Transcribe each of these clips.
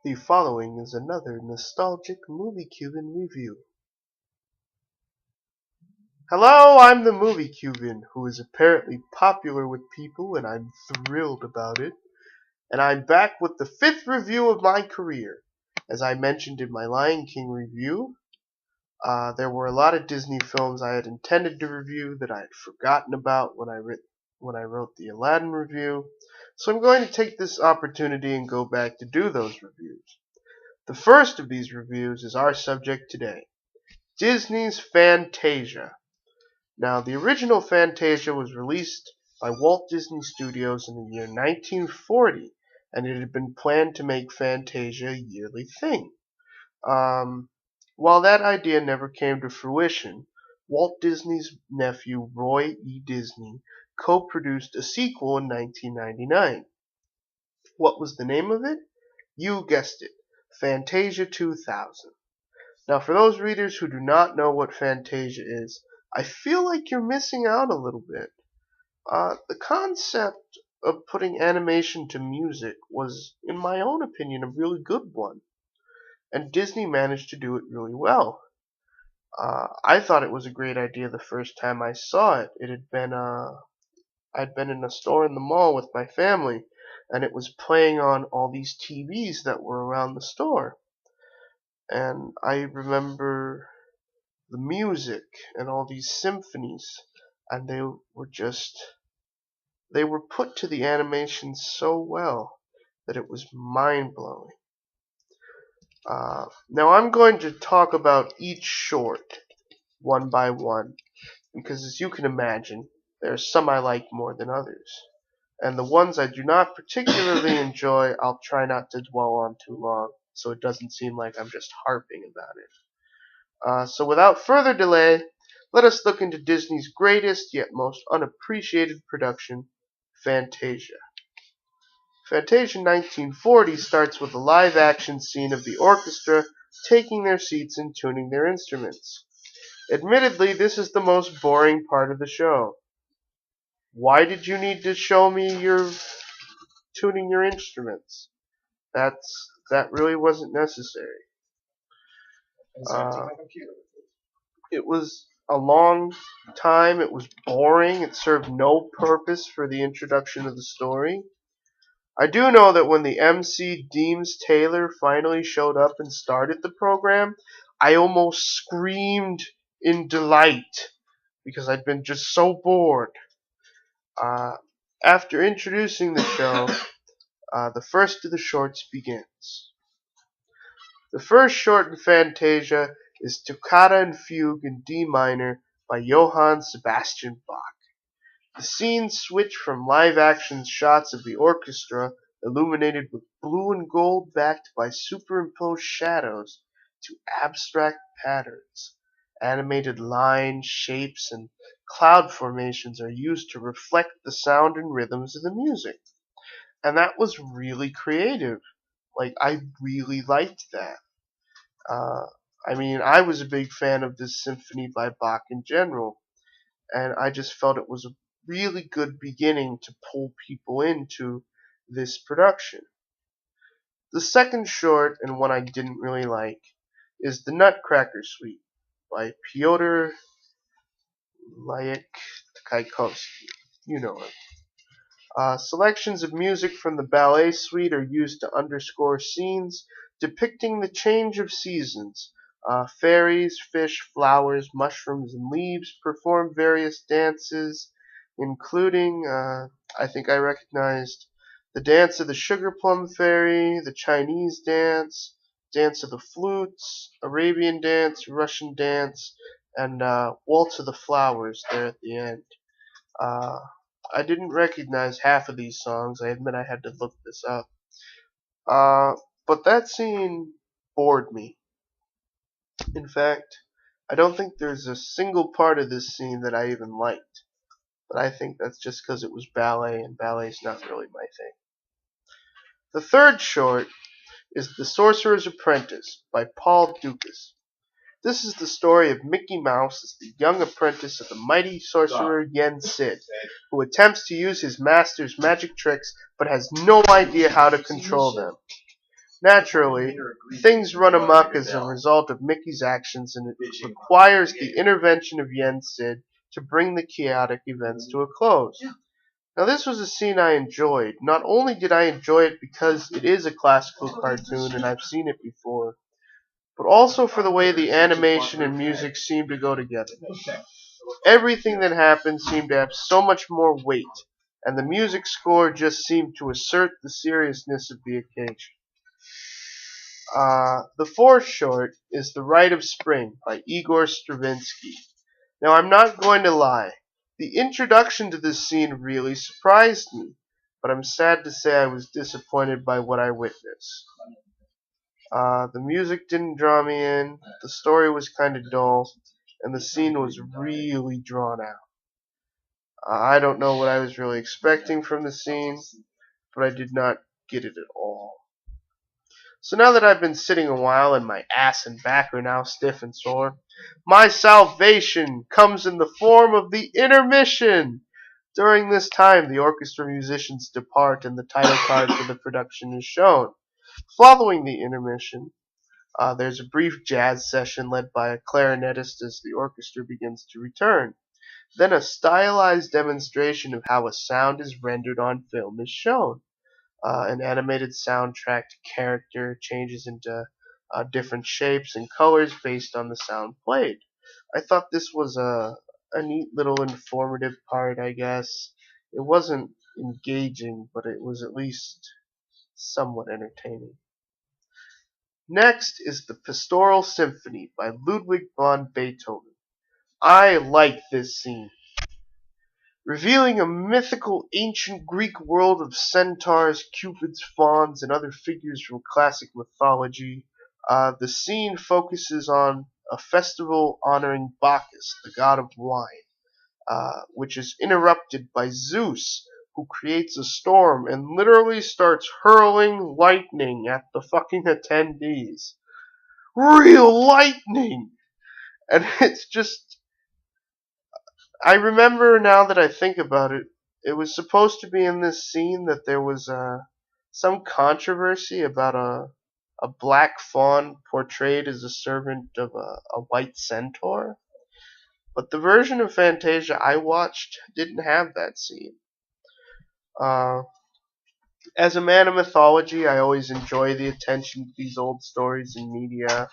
The following is another nostalgic Movie Cuban review. Hello, I'm the Movie Cuban, who is apparently popular with people, and I'm thrilled about it. And I'm back with the 5th review of my career. As I mentioned in my Lion King review, there were a lot of Disney films I had intended to review that I had forgotten about when I wrote the Aladdin review. So I'm going to take this opportunity and go back to do those reviews. The first of these reviews is our subject today, Disney's Fantasia. Now, the original Fantasia was released by Walt Disney Studios in the year 1940, and it had been planned to make Fantasia a yearly thing. While that idea never came to fruition, Walt Disney's nephew Roy E. Disney co-produced a sequel in 1999. What was the name of it? You guessed it, Fantasia 2000. Now, for those readers who do not know what Fantasia is, I feel like you're missing out a little bit. The concept of putting animation to music was, in my own opinion, a really good one, and Disney managed to do it really well. I thought it was a great idea the first time I saw it. I'd been in a store in the mall with my family, and it was playing on all these TVs that were around the store. And I remember the music and all these symphonies, and they were put to the animation so well that it was mind-blowing. Now I'm going to talk about each short one by one, because as you can imagine, there are some I like more than others. And the ones I do not particularly enjoy, I'll try not to dwell on too long, so it doesn't seem like I'm just harping about it. So without further delay, let us look into Disney's greatest yet most unappreciated production, Fantasia. Fantasia 1940 starts with a live-action scene of the orchestra taking their seats and tuning their instruments. Admittedly, this is the most boring part of the show. Why did you need to show me your tuning your instruments? That really wasn't necessary. Uh, it was a long time. It was boring. It served no purpose for the introduction of the story. I do know that when the MC Deems Taylor finally showed up and started the program, I almost screamed in delight because I'd been just so bored. After introducing the show, the first of the shorts begins. The first short in Fantasia is Toccata and Fugue in D minor by Johann Sebastian Bach. The scenes switch from live-action shots of the orchestra illuminated with blue and gold backed by superimposed shadows to abstract patterns. Animated lines, shapes, and cloud formations are used to reflect the sound and rhythms of the music. And that was really creative. Like, I really liked that. I was a big fan of this symphony by Bach in general, and I just felt it was a really good beginning to pull people into this production. The second short, and one I didn't really like, is The Nutcracker Suite by Pyotr Ilyich-Tchaikovsky. You know it. Selections of music from the ballet suite are used to underscore scenes depicting the change of seasons. Fairies, fish, flowers, mushrooms, and leaves perform various dances, including, I think I recognized, the dance of the sugar plum fairy, the Chinese dance, dance of the flutes, Arabian dance, Russian dance, and waltz of the flowers there at the end. I didn't recognize half of these songs. I admit I had to look this up. But that scene bored me. In fact, I don't think there's a single part of this scene that I even liked. But I think that's just because it was ballet, and ballet's not really my thing. The third short is The Sorcerer's Apprentice by Paul Dukas. This is the story of Mickey Mouse as the young apprentice of the mighty sorcerer Yen Sid, who attempts to use his master's magic tricks but has no idea how to control them. Naturally, things run amok as a result of Mickey's actions, and it requires the intervention of Yen Sid to bring the chaotic events to a close. Now, this was a scene I enjoyed. Not only did I enjoy it because it is a classical cartoon and I've seen it before, but also for the way the animation and music seemed to go together. Everything that happened seemed to have so much more weight, and the music score just seemed to assert the seriousness of the occasion. The fourth short is The Rite of Spring by Igor Stravinsky. Now, I'm not going to lie. The introduction to this scene really surprised me, but I'm sad to say I was disappointed by what I witnessed. The music didn't draw me in, the story was kind of dull, and the scene was really drawn out. I don't know what I was really expecting from the scene, but I did not get it at all. So now that I've been sitting a while and my ass and back are now stiff and sore, my salvation comes in the form of the intermission. During this time, the orchestra musicians depart and the title card for the production is shown. Following the intermission, there's a brief jazz session led by a clarinetist as the orchestra begins to return. Then a stylized demonstration of how a sound is rendered on film is shown. An animated soundtrack character changes into different shapes and colors based on the sound played. I thought this was a neat little informative part, I guess. It wasn't engaging, but it was at least somewhat entertaining. Next is the Pastoral Symphony by Ludwig van Beethoven. I like this scene. Revealing a mythical ancient Greek world of centaurs, cupids, fauns, and other figures from classic mythology, the scene focuses on a festival honoring Bacchus, the god of wine, which is interrupted by Zeus, who creates a storm and literally starts hurling lightning at the fucking attendees. Real lightning! And it's just, I remember now that I think about it, it was supposed to be in this scene that there was some controversy about a black faun portrayed as a servant of a white centaur. But the version of Fantasia I watched didn't have that scene. As a man of mythology, I always enjoy the attention to these old stories in media.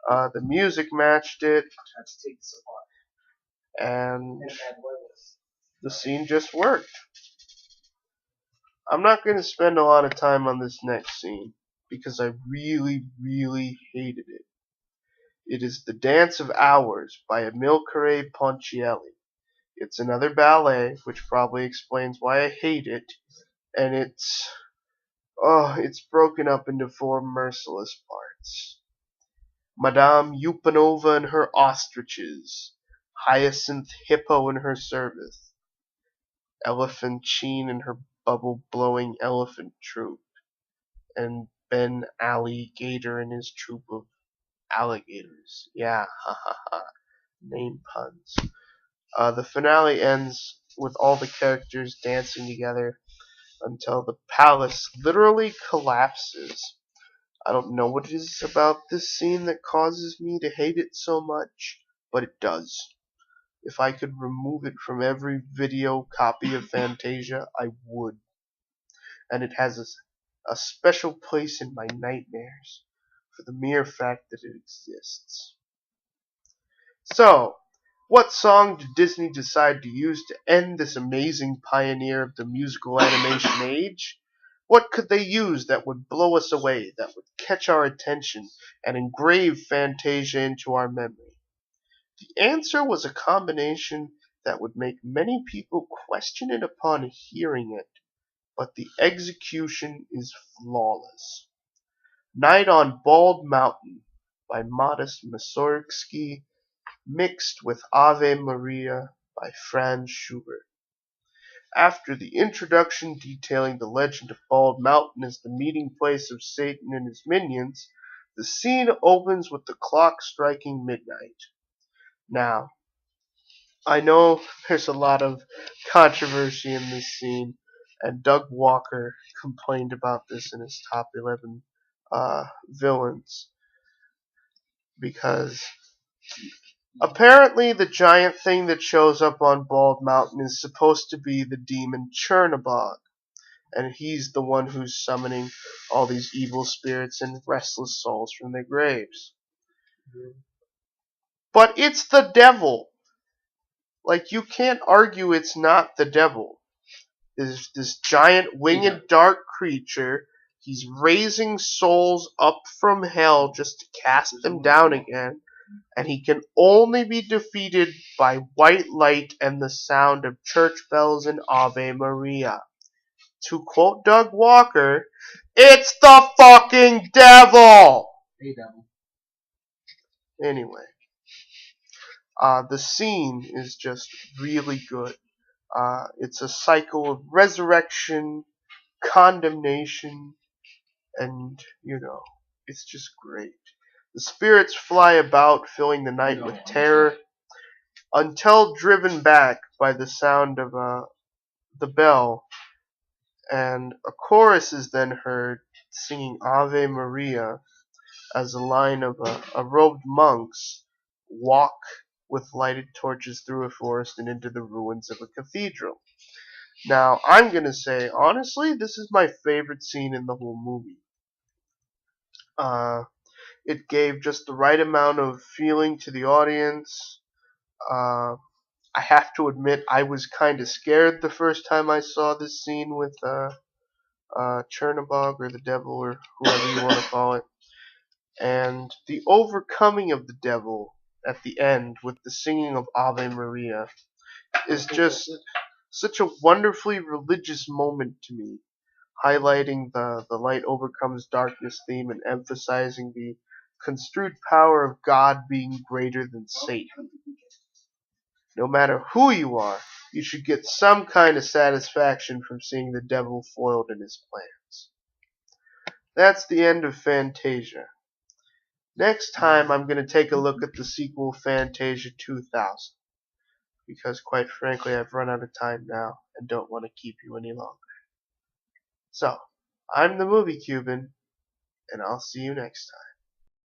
The music matched it, and the scene just worked. I'm not going to spend a lot of time on this next scene because I really, really hated it. It is The Dance of Hours by Amilcare Ponchielli. It's another ballet, which probably explains why I hate it, and it's broken up into 4 merciless parts. Madame Yupanova and her ostriches, Hyacinth Hippo and her service, Elephant Sheen and her bubble-blowing elephant troupe, and Ben Alligator and his troupe of alligators. Yeah, ha ha ha. Name puns. The finale ends with all the characters dancing together until the palace literally collapses. I don't know what it is about this scene that causes me to hate it so much, but it does. If I could remove it from every video copy of Fantasia, I would. And it has a special place in my nightmares for the mere fact that it exists. So, what song did Disney decide to use to end this amazing pioneer of the musical animation age? What could they use that would blow us away, that would catch our attention, and engrave Fantasia into our memory? The answer was a combination that would make many people question it upon hearing it, but the execution is flawless. Night on Bald Mountain by Modest Mussorgsky, mixed with Ave Maria by Franz Schubert. After the introduction detailing the legend of Bald Mountain as the meeting place of Satan and his minions, the scene opens with the clock striking midnight. Now, I know there's a lot of controversy in this scene, and Doug Walker complained about this in his top 11 villains, because apparently the giant thing that shows up on Bald Mountain is supposed to be the demon Chernabog, and he's the one who's summoning all these evil spirits and restless souls from their graves. But it's the devil. Like, you can't argue it's not the devil. There's this giant winged dark creature. He's raising souls up from hell just to cast them down again. And he can only be defeated by white light and the sound of church bells and Ave Maria. To quote Doug Walker, it's the fucking devil! Hey, devil. Anyway, the scene is just really good. It's a cycle of resurrection, condemnation, and, it's just great. The spirits fly about, filling the night with terror, until driven back by the sound of the bell, and a chorus is then heard singing Ave Maria as a line of robed monks walk with lighted torches through a forest and into the ruins of a cathedral. Now, I'm going to say, honestly, this is my favorite scene in the whole movie. It gave just the right amount of feeling to the audience. I have to admit, I was kind of scared the first time I saw this scene with Chernabog, or the devil, or whoever you want to call it. And the overcoming of the devil at the end with the singing of Ave Maria is just such a wonderfully religious moment to me, highlighting the light overcomes darkness theme and emphasizing the construed power of God being greater than Satan. No matter who you are, you should get some kind of satisfaction from seeing the devil foiled in his plans. That's the end of Fantasia. Next time I'm going to take a look at the sequel Fantasia 2000, because quite frankly I've run out of time now and don't want to keep you any longer. So, I'm the Movie Cuban, and I'll see you next time.